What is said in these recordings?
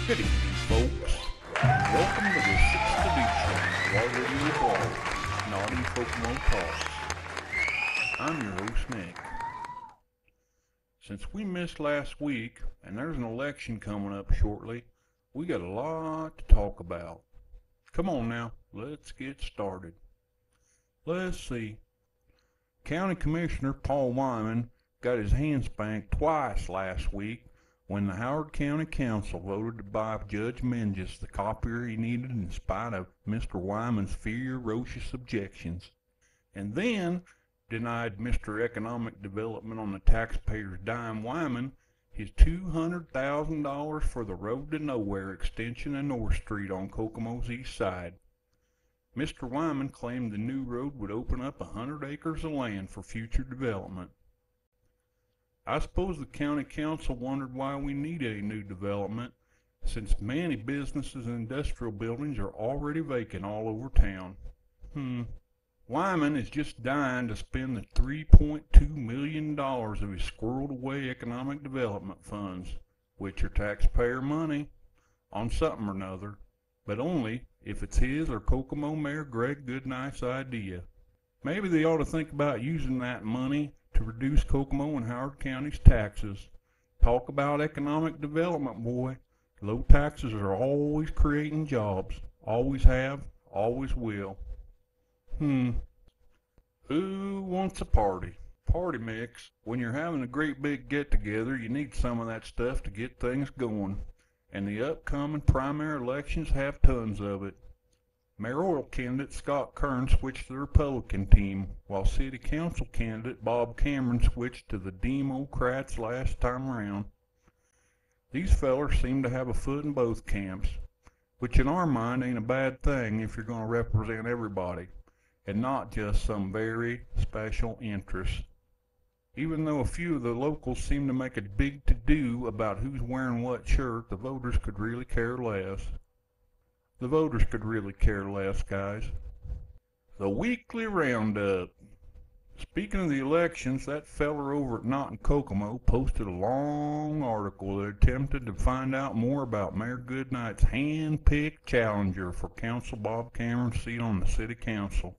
Good evening, folks. Welcome to the 6th edition of our radio blog, Not in Kokomo Talks. I'm your host, Nick. Since we missed last week, and there's an election coming up shortly, we got a lot to talk about. Come on now, let's get started. Let's see. County Commissioner Paul Wyman got his hand spanked twice last week when the Howard County Council voted to buy Judge Mingus the copier he needed in spite of Mr. Wyman's ferocious objections, and then denied Mr. Economic Development on the taxpayer's dime Wyman his $200,000 for the Road to Nowhere extension of North Street on Kokomo's east side. Mr. Wyman claimed the new road would open up 100 acres of land for future development. I suppose the county council wondered why we needed a new development, since many businesses and industrial buildings are already vacant all over town. Wyman is just dying to spend the $3.2 million of his squirreled away economic development funds, which are taxpayer money, on something or another, but only if it's his or Kokomo Mayor Greg Goodnight's idea. Maybe they ought to think about using that money to reduce Kokomo and Howard County's taxes. Talk about economic development, boy. Low taxes are always creating jobs. Always have, always will. Who wants a party? Party mix. When you're having a great big get-together, you need some of that stuff to get things going. And the upcoming primary elections have tons of it. Mayoral candidate Scott Kern switched to the Republican team, while City Council candidate Bob Cameron switched to the Democrats last time around. These fellers seem to have a foot in both camps, which in our mind ain't a bad thing if you're going to represent everybody, and not just some very special interests. Even though a few of the locals seem to make a big to-do about who's wearing what shirt, the voters could really care less. The voters could really care less, guys. The weekly roundup. Speaking of the elections, that feller over at Not in Kokomo posted a long article that attempted to find out more about Mayor Goodnight's hand-picked challenger for Council Bob Cameron's seat on the City Council.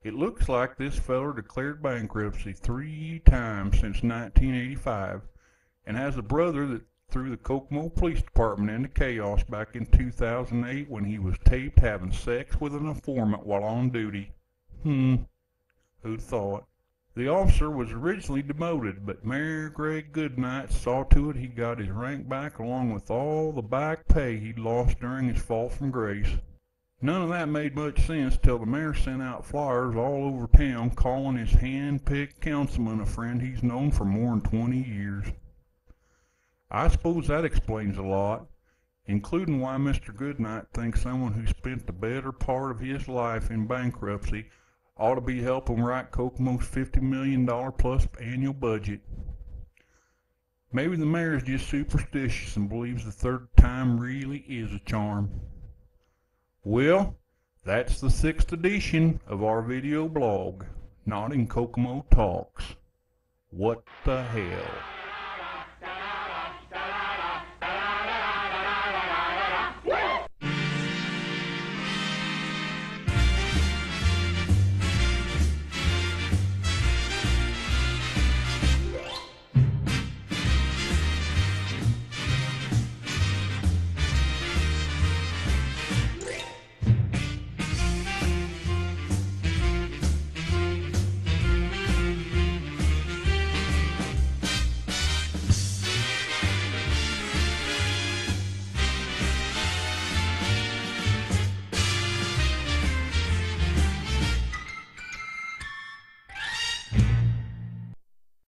It looks like this feller declared bankruptcy 3 times since 1985 and has a brother that threw the Kokomo Police Department into chaos back in 2008 when he was taped having sex with an informant while on duty. Who'd thought? The officer was originally demoted, but Mayor Greg Goodnight saw to it he got his rank back along with all the back pay he'd lost during his fall from grace. None of that made much sense till the mayor sent out flyers all over town calling his hand-picked councilman a friend he's known for more than 20 years. I suppose that explains a lot, including why Mr. Goodnight thinks someone who spent the better part of his life in bankruptcy ought to be helping write Kokomo's $50 million plus annual budget. Maybe the mayor's just superstitious and believes the third time really is a charm. Well, that's the 6th edition of our video blog, Not in Kokomo Talks. What the hell?